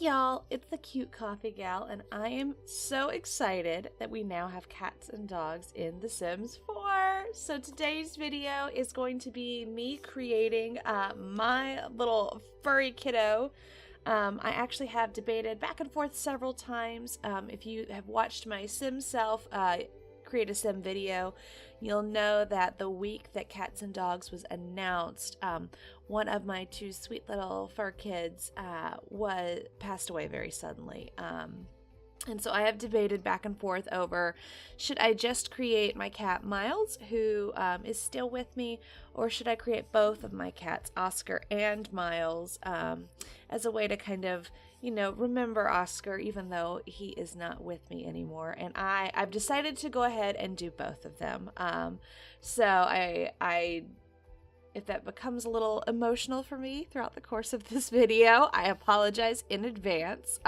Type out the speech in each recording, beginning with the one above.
y'all, it's the Cute Coffee Gal, and I am so excited that we now have cats and dogs in The Sims 4. So today's video is going to be me creating my little furry kiddo. I actually have debated back and forth several times. If you have watched my Sim Self Create a Sim video, you'll know that the week that Cats and Dogs was announced, one of my two sweet little fur kids passed away very suddenly. And so I have debated back and forth over, should I just create my cat Miles, who is still with me, or should I create both of my cats, Oscar and Miles, as a way to kind of, you know, remember Oscar even though he is not with me anymore. And I've decided to go ahead and do both of them. So I if that becomes a little emotional for me throughout the course of this video, I apologize in advance.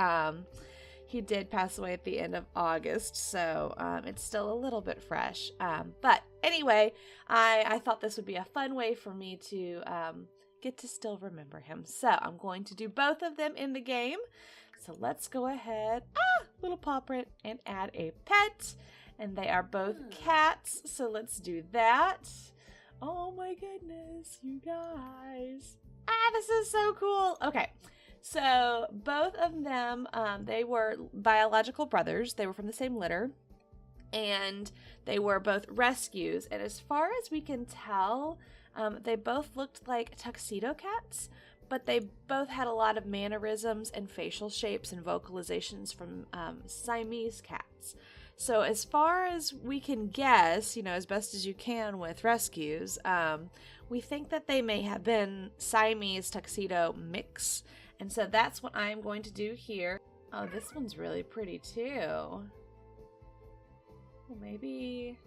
He did pass away at the end of August, so it's still a little bit fresh. But anyway, I thought this would be a fun way for me to get to still remember him. So I'm going to do both of them in the game. So let's go ahead, little paw print, and add a pet. And they are both cats, so let's do that. Oh my goodness, you guys. This is so cool. Okay. So both of them, they were biological brothers. They were from the same litter, and they were both rescues. And as far as we can tell, they both looked like tuxedo cats, but they both had a lot of mannerisms and facial shapes and vocalizations from Siamese cats. So as far as we can guess, you know, as best as you can with rescues, we think that they may have been Siamese tuxedo mix. And so that's what I'm going to do here. Oh, this one's really pretty too. Well, maybe,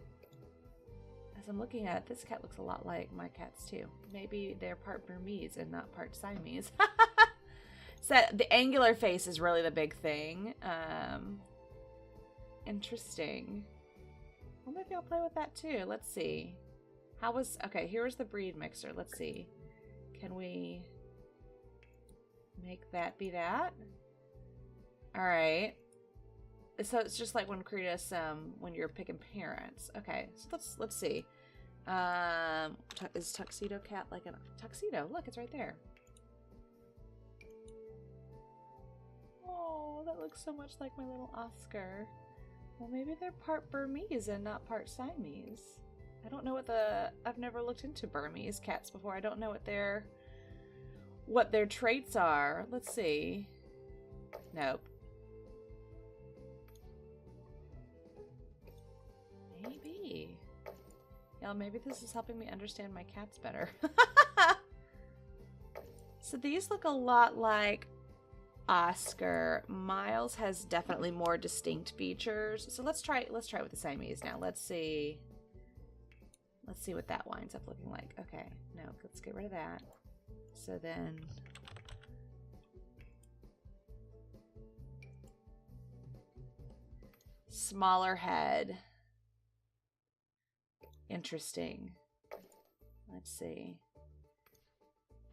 as I'm looking at it, this cat looks a lot like my cats too. Maybe they're part Burmese and not part Siamese. So the angular face is really the big thing. Interesting. Well, maybe I'll play with that too. Let's see. Okay, here's the breed mixer. Let's see. Can we make that be that? All right. So it's just like when when you're picking parents. Okay, so let's see. Is tuxedo cat like a tuxedo? Look, it's right there. Oh, that looks so much like my little Oscar. Well, maybe they're part Burmese and not part Siamese. I don't know I've never looked into Burmese cats before. I don't know what their traits are. Let's see. Nope. Maybe. Yeah, maybe this is helping me understand my cats better. So these look a lot like Oscar. Miles has definitely more distinct features. So let's try with the Siamese now. Let's see what that winds up looking like. Okay, no, let's get rid of that. So then smaller head. Interesting. Let's see.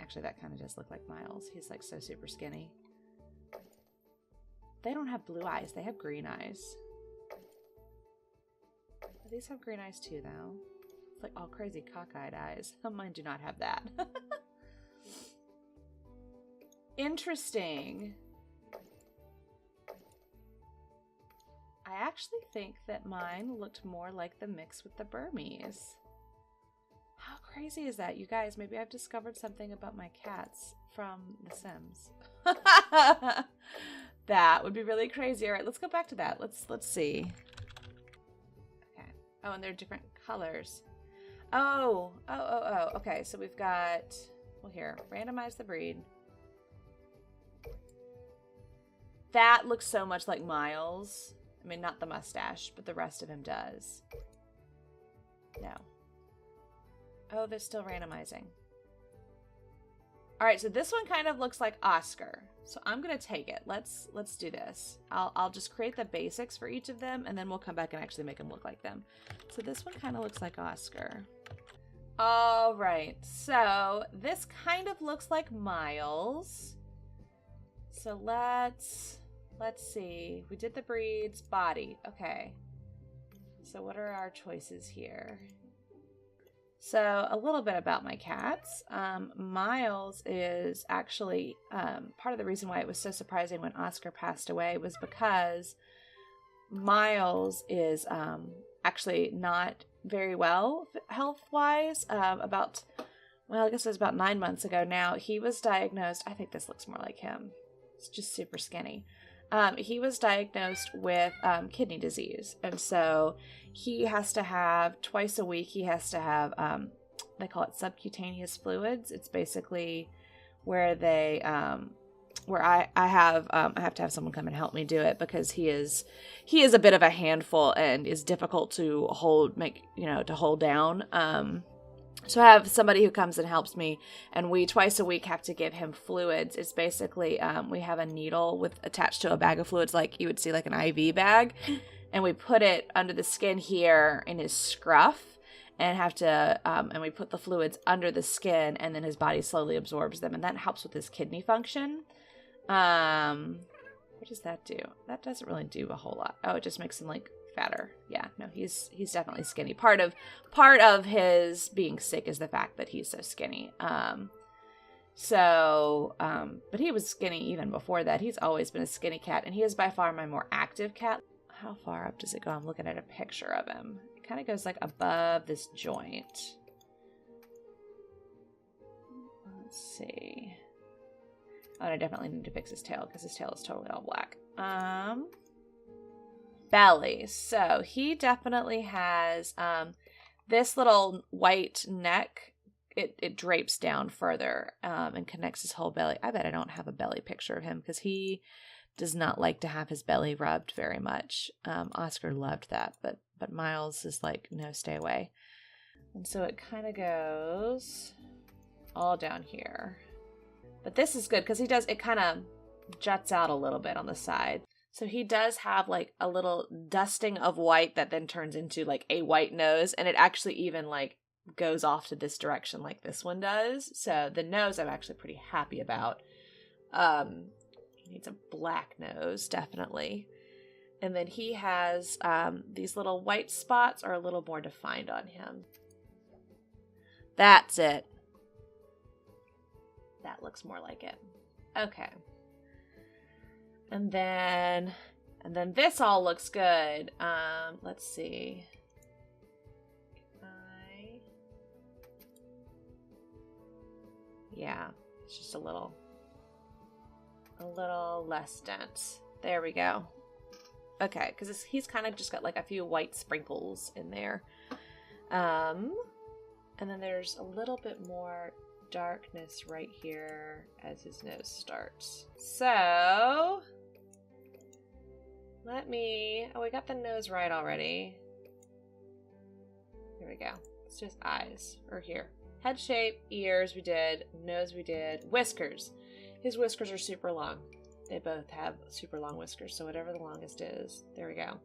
Actually, that kind of does look like Miles. He's like so super skinny. They don't have blue eyes. They have green eyes. These have green eyes too, though. It's like all crazy cockeyed eyes. Mine do not have that. Interesting. I actually think that mine looked more like the mix with the Burmese. How crazy is that? You guys, maybe I've discovered something about my cats from The Sims. That would be really crazy. All right, let's go back to that. Let's see. Okay. Oh, and they're different colors. Oh. Okay, so we've got, well, here, randomize the breed. That looks so much like Miles. I mean, not the mustache, but the rest of him does. No. Oh, they're still randomizing. All right, so this one kind of looks like Oscar. So I'm gonna take it. Let's do this. I'll just create the basics for each of them, and then we'll come back and actually make them look like them. So this one kind of looks like Oscar. All right, so this kind of looks like Miles. So let's see. We did the breeds, body. Okay. So what are our choices here? So a little bit about my cats. Miles is actually part of the reason why it was so surprising when Oscar passed away was because Miles is actually not very well health-wise. Well, I guess it was about 9 months ago now. He was diagnosed, I think this looks more like him. It's just super skinny. He was diagnosed with kidney disease. And so he has to have, twice a week, he has to have, they call it subcutaneous fluids. It's basically where they, where I have to have someone come and help me do it because he is a bit of a handful and is difficult to hold down. So I have somebody who comes and helps me, and we twice a week have to give him fluids. It's basically, we have a needle attached to a bag of fluids like you would see like an IV bag, and we put it under the skin here in his scruff and and we put the fluids under the skin, and then his body slowly absorbs them, and that helps with his kidney function. What does that do? That doesn't really do a whole lot. Oh, it just makes him like fatter. Yeah, no, he's definitely skinny. Part of his being sick is the fact that he's so skinny. But he was skinny even before that. He's always been a skinny cat, and he is by far my more active cat. How far up does it go? I'm looking at a picture of him. It kind of goes like above this joint. Let's see. Oh, and I definitely need to fix his tail because his tail is totally all black. Belly. So he definitely has this little white neck. It drapes down further and connects his whole belly. I bet I don't have a belly picture of him because he does not like to have his belly rubbed very much. Oscar loved that, but Miles is like, no, stay away. And so it kind of goes all down here. But this is good because it kind of juts out a little bit on the side. So he does have like a little dusting of white that then turns into like a white nose, and it actually even like goes off to this direction like this one does. So the nose I'm actually pretty happy about. He needs a black nose, definitely. And then he has these little white spots are a little more defined on him. That's it. That looks more like it. Okay. And then this all looks good. Let's see. Yeah, it's just a little less dense. There we go. Okay, because he's kind of just got like a few white sprinkles in there. And then there's a little bit more darkness right here as his nose starts. So we got the nose right already. Here we go. Let's do his eyes, or here. Head shape, ears we did, nose we did, whiskers. His whiskers are super long. They both have super long whiskers, so whatever the longest is. There we go.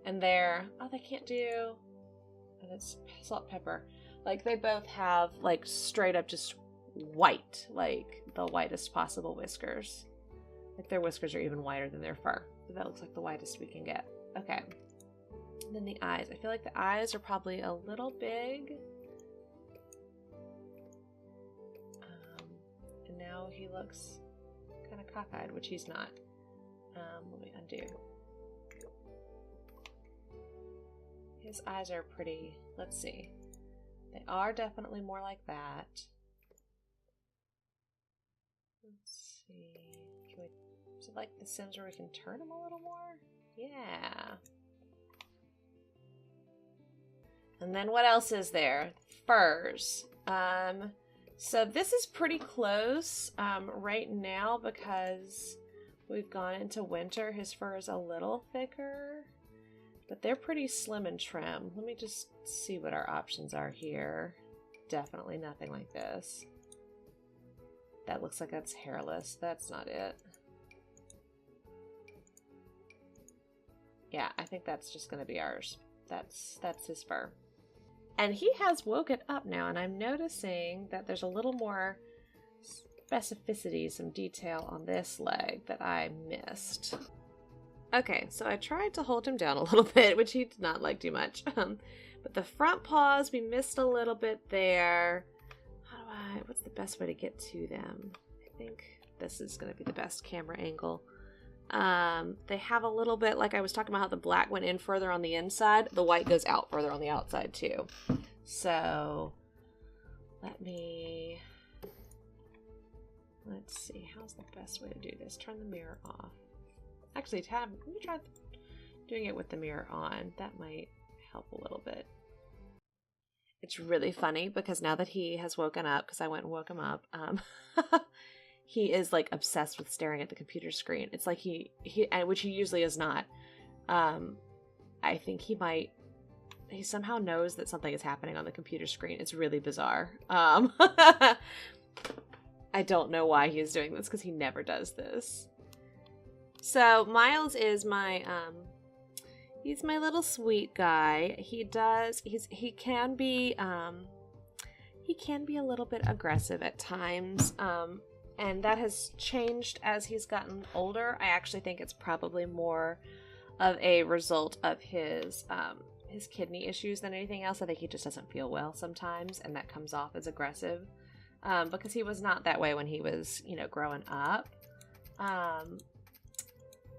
And there, they can't do, and it's salt, pepper. Like they both have like straight up just white, like the whitest possible whiskers. Like their whiskers are even whiter than their fur. So that looks like the whitest we can get. Okay. And then the eyes. I feel like the eyes are probably a little big. And now he looks kind of cockeyed, which he's not. Let me undo. His eyes are pretty, let's see. They are definitely more like that. Let's see. Is it like The Sims where we can turn them a little more? Yeah. And then what else is there? Furs. So this is pretty close right now because we've gone into winter. His fur is a little thicker, but they're pretty slim and trim. Let me just see what our options are here. Definitely nothing like this. That looks like that's hairless. That's not it. Yeah, I think that's just going to be ours. That's his fur. And he has woken up now, and I'm noticing that there's a little more specificity, some detail on this leg that I missed. Okay, so I tried to hold him down a little bit, which he did not like too much. But the front paws, we missed a little bit there. What's the best way to get to them? I think this is going to be the best camera angle. They have a little bit, like I was talking about how the black went in further on the inside, the white goes out further on the outside too. So let's see, how's the best way to do this? Turn the mirror off. Actually, let me try doing it with the mirror on. That might help a little bit. It's really funny because now that he has woken up, because I went and woke him up, he is like obsessed with staring at the computer screen. It's like which he usually is not. I think he somehow knows that something is happening on the computer screen. It's really bizarre. I don't know why he is doing this because he never does this. So Miles is he's my little sweet guy. He can be a little bit aggressive at times. And that has changed as he's gotten older. I actually think it's probably more of a result of his kidney issues than anything else. I think he just doesn't feel well sometimes, and that comes off as aggressive. Because he was not that way when he was, growing up.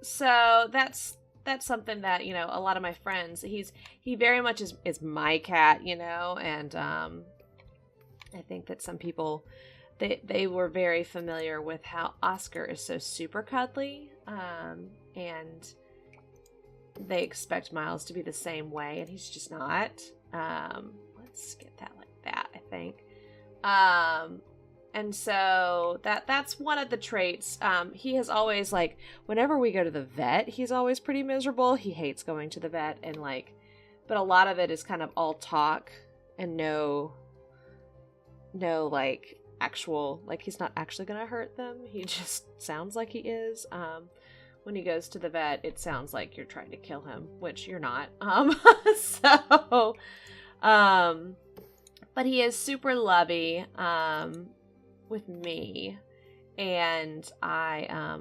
So that's something that, a lot of my friends, he very much is my cat, and I think that some people, they were very familiar with how Oscar is so super cuddly, and they expect Miles to be the same way, and he's just not. Let's get that like that, I think. And so that's one of the traits. He has always, like, whenever we go to the vet, he's always pretty miserable. He hates going to the vet, and but a lot of it is kind of all talk and no like actual, like, he's not actually gonna hurt them. He just sounds like he is. When he goes to the vet, it sounds like you're trying to kill him, which you're not. But he is super lovey with me, and I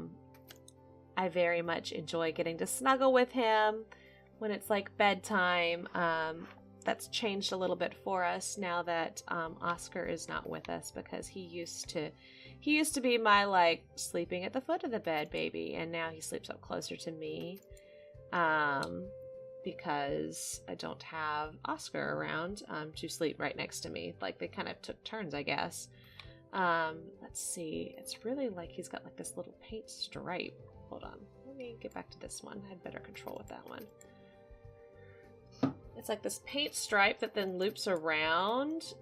very much enjoy getting to snuggle with him when it's like bedtime. That's changed a little bit for us now that Oscar is not with us, because he used to be my, like, sleeping at the foot of the bed baby, and now he sleeps up closer to me. Because I don't have Oscar around to sleep right next to me. Like, they kind of took turns, I guess. Let's see. It's really like he's got like this little paint stripe. Hold on. Let me get back to this one. I had better control with that one. It's like this paint stripe that then loops around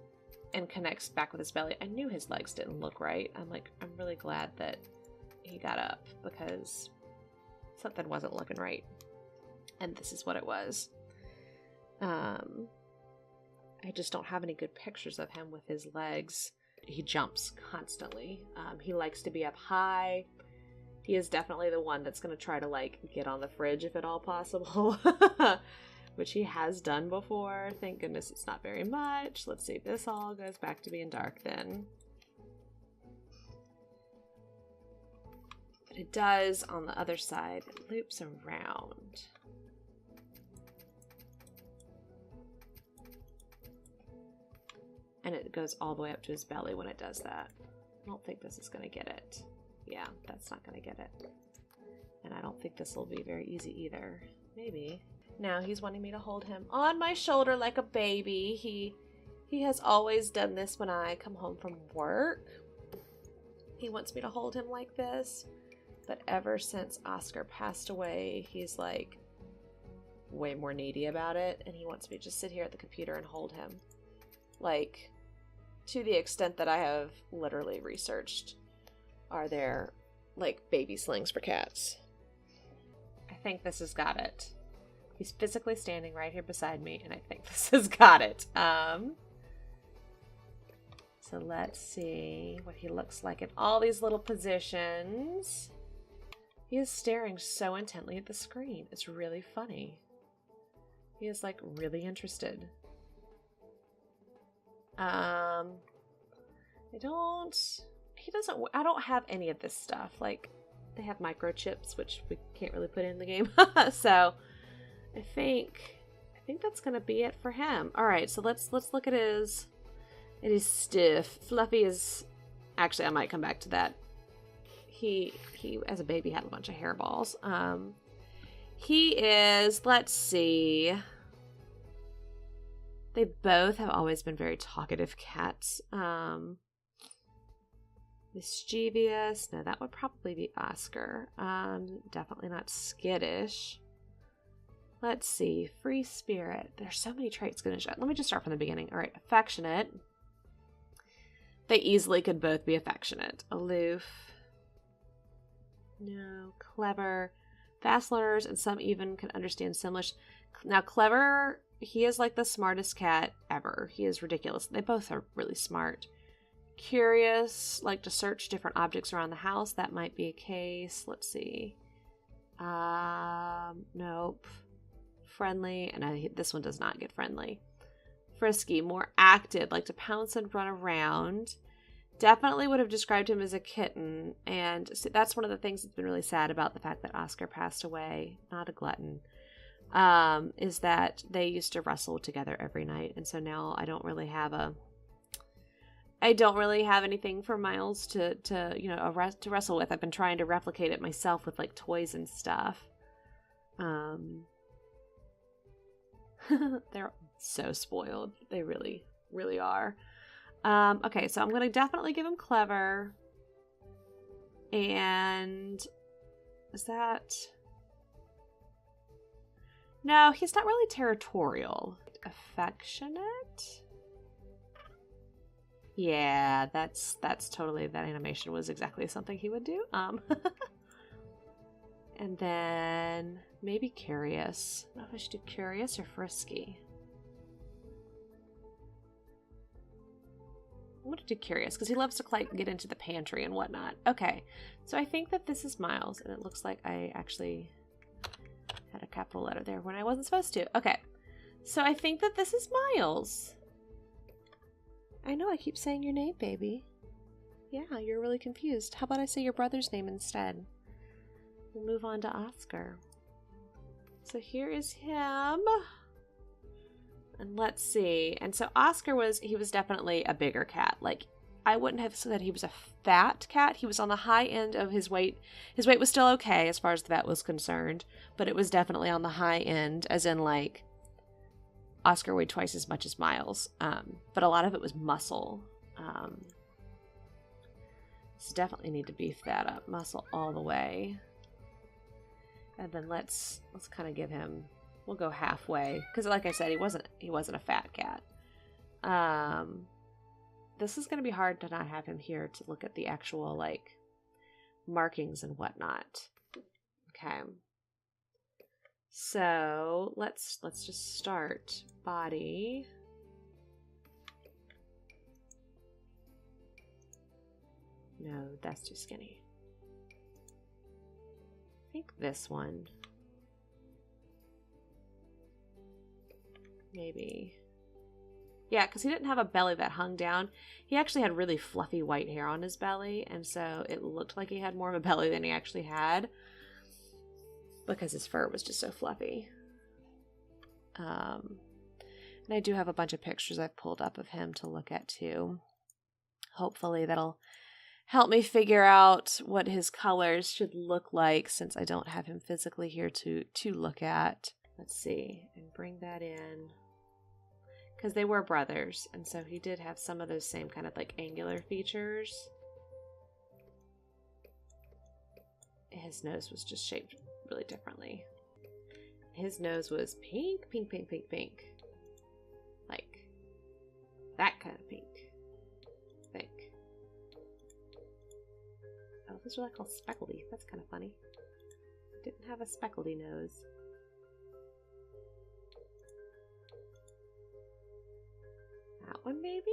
and connects back with his belly. I knew his legs didn't look right. I'm really glad that he got up, because something wasn't looking right. And this is what it was. I just don't have any good pictures of him with his legs. He jumps constantly. He likes to be up high. He is definitely the one that's going to try to, like, get on the fridge if at all possible. Which he has done before. Thank goodness it's not very much. Let's see. This all goes back to being dark then. But it does on the other side. It loops around. And it goes all the way up to his belly when it does that. I don't think this is going to get it. Yeah, that's not going to get it. And I don't think this will be very easy either. Maybe. Now he's wanting me to hold him on my shoulder like a baby. He has always done this when I come home from work. He wants me to hold him like this. But ever since Oscar passed away, he's like way more needy about it. And he wants me to just sit here at the computer and hold him. Like, to the extent that I have literally researched, are there, like, baby slings for cats? I think this has got it. He's physically standing right here beside me, and I think this has got it. So let's see what he looks like in all these little positions. He is staring so intently at the screen. It's really funny. He is, like, really interested. he doesn't, I don't have any of this stuff. Like, they have microchips, which we can't really put in the game. So I think that's gonna be it for him. All right, so let's look at his. It is stiff. Fluffy is, actually, I might come back to that. He as a baby had a bunch of hairballs. He is, let's see. They both have always been very talkative cats. Mischievous. No, that would probably be Oscar. Definitely not skittish. Let's see. Free spirit. There's so many traits going to show. Let me just start from the beginning. All right. Affectionate. They easily could both be affectionate. Aloof. No. Clever. Fast learners, and some even can understand Simlish. Now, clever, he is like the smartest cat ever. He is ridiculous. They both are really smart. Curious, like to search different objects around the house. That might be a case. Let's see. Nope. Friendly, and this one does not get friendly. Frisky, more active, like to pounce and run around. Definitely would have described him as a kitten, and so that's one of the things that's been really sad about the fact that Oscar passed away. Not a glutton. Is that they used to wrestle together every night, and so now I don't really have anything for Miles to wrestle with. I've been trying to replicate it myself with like toys and stuff. They're so spoiled. They really, really are. Okay, so I'm going to definitely give him clever. And is that... No, he's not really territorial. Affectionate? Yeah, that's totally, that animation was exactly something he would do. And then maybe curious. I don't know if I should do curious or frisky. I'm going to do curious because he loves to like get into the pantry and whatnot. Okay, so I think that this is Miles, and it looks like I actually had a capital letter there when I wasn't supposed to. Okay, so I think that this is Miles. I know I keep saying your name, baby. Yeah, you're really confused. How about I say your brother's name instead? We'll move on to Oscar. So here is him. And let's see. And so Oscar was definitely a bigger cat. Like, I wouldn't have said he was a fat cat. He was on the high end of his weight. His weight was still okay as far as the vet was concerned, but it was definitely on the high end, as in like Oscar weighed twice as much as Miles. But a lot of it was muscle. So definitely need to beef that up. Muscle all the way. And then let's kind of give him, we'll go halfway. Because like I said, he wasn't a fat cat. This is going to be hard to not have him here to look at the actual like markings and whatnot. Okay. So let's just start. Body. No, that's too skinny. I think this one. Maybe. Yeah, because he didn't have a belly that hung down. He actually had really fluffy white hair on his belly, and so it looked like he had more of a belly than he actually had because his fur was just so fluffy. And I do have a bunch of pictures I've pulled up of him to look at too. Hopefully that'll help me figure out what his colors should look like since I don't have him physically here to look at. Let's see, and bring that in. Because they were brothers, and so he did have some of those same kind of like angular features. His nose was just shaped really differently. His nose was pink, pink, pink, pink, pink. Like that kind of pink. I think. Oh, those are like all speckledy. That's kind of funny. Didn't have a speckledy nose. That one, maybe?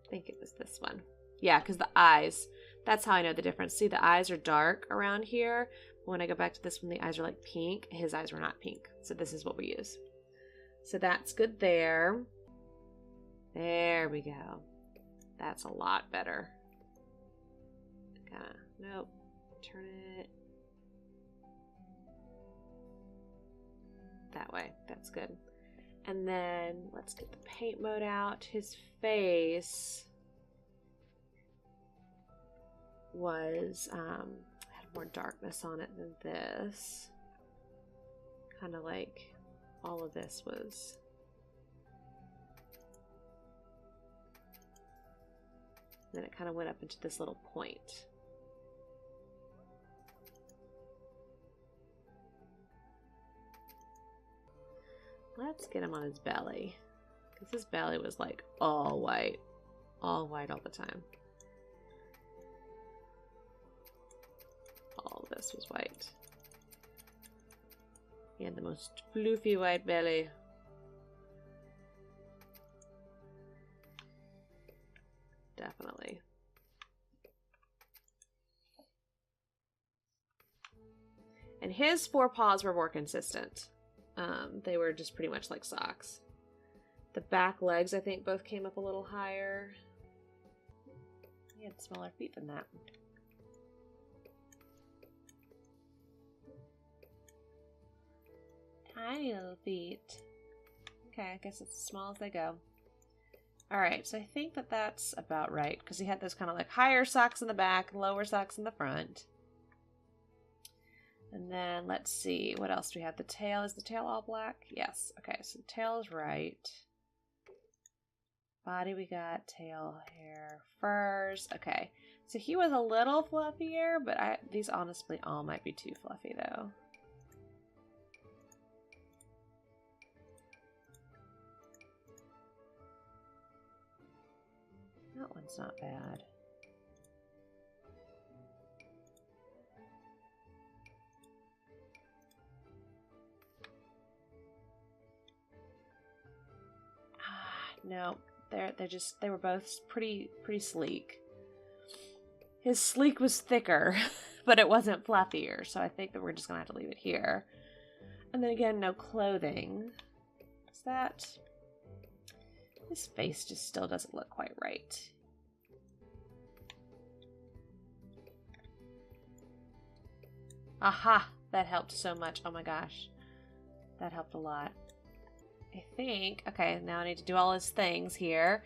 I think it was this one. Yeah, because the eyes. That's how I know the difference. See, the eyes are dark around here. When I go back to this one, the eyes are like pink. His eyes were not pink. So this is what we use. So that's good there. There we go. That's a lot better. Nope. Turn it that way. That's good. And then let's get the paint mode out. His face was had more darkness on it than this. Kind of like all of this was. Then it kind of went up into this little point. Let's get him on his belly, because his belly was like all white all the time. All of this was white. He had the most floofy white belly. Definitely. And his forepaws were more consistent. They were just pretty much like socks. The back legs, I think, both came up a little higher. He had smaller feet than that. Tiny little feet. Okay, I guess it's as small as they go. Alright, so I think that that's about right, because he had those kind of like higher socks in the back, lower socks in the front. And then let's see, what else do we have? The tail, is the tail all black? Yes. Okay, so the tail is right. Body we got, tail, hair, furs. Okay, so he was a little fluffier, but these honestly all might be too fluffy though. That one's not bad. No, they were both pretty sleek. His sleek was thicker, but it wasn't fluffier, so I think that we're just gonna have to leave it here. And then again, no clothing. Is that... His face just still doesn't look quite right. Aha! That helped so much. Oh my gosh. That helped a lot. I think, okay, now I need to do all his things here.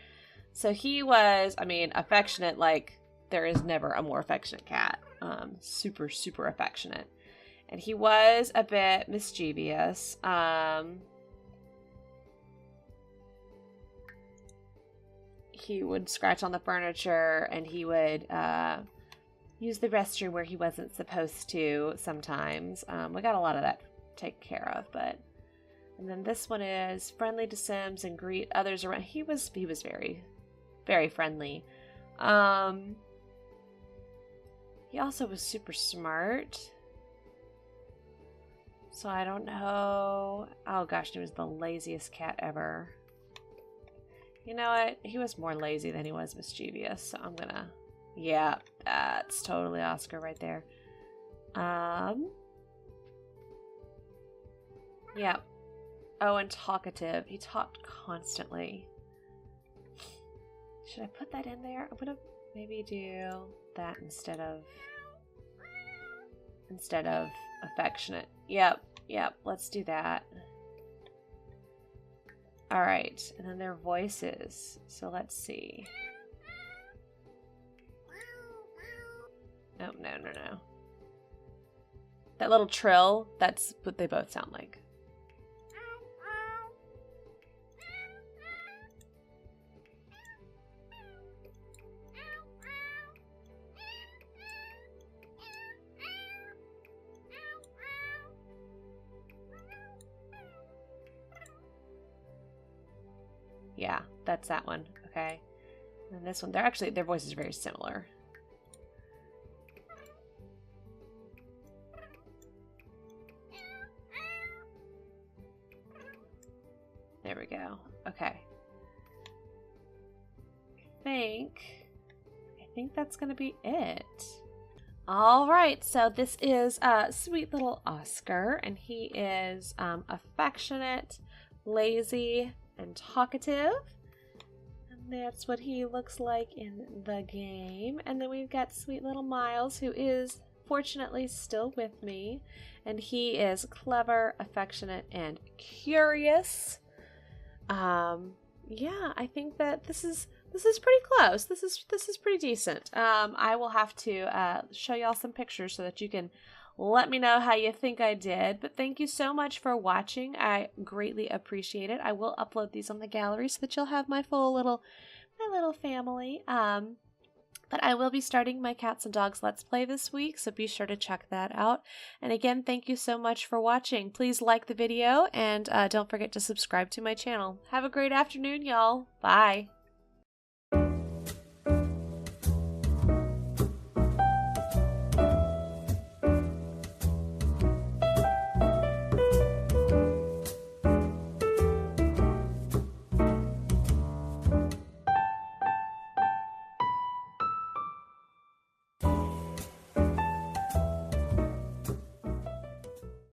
So he was, I mean, affectionate, like there is never a more affectionate cat. Super affectionate. And he was a bit mischievous. He would scratch on the furniture, and he would use the restroom where he wasn't supposed to sometimes. We got a lot of that taken care of, but... And then this one is friendly to Sims and greet others around. He was very friendly. He also was super smart. So I don't know. Oh gosh, he was the laziest cat ever. You know what? He was more lazy than he was mischievous. So I'm gonna... Yeah, that's totally Oscar right there. Yeah. Oh, and talkative. He talked constantly. Should I put that in there? I'm gonna maybe do that instead of affectionate. Yep, let's do that. Alright, and then their voices. So let's see. Oh, no. That little trill, that's what they both sound like. Yeah, that's that one. Okay. And this one, their voices are very similar. There we go. Okay. I think that's gonna be it. All right, so this is sweet little Oscar, and he is affectionate, lazy, and talkative. And that's what he looks like in the game. And then we've got sweet little Miles, who is fortunately still with me. And he is clever, affectionate, and curious. Yeah, I think that this is pretty close. This is pretty decent. I will have to show y'all some pictures so that you can let me know how you think I did. But thank you so much for watching. I greatly appreciate it. I will upload these on the gallery so that you'll have my little family. But I will be starting my Cats and Dogs Let's Play this week, so be sure to check that out. And again, thank you so much for watching. Please like the video, and don't forget to subscribe to my channel. Have a great afternoon, y'all. Bye.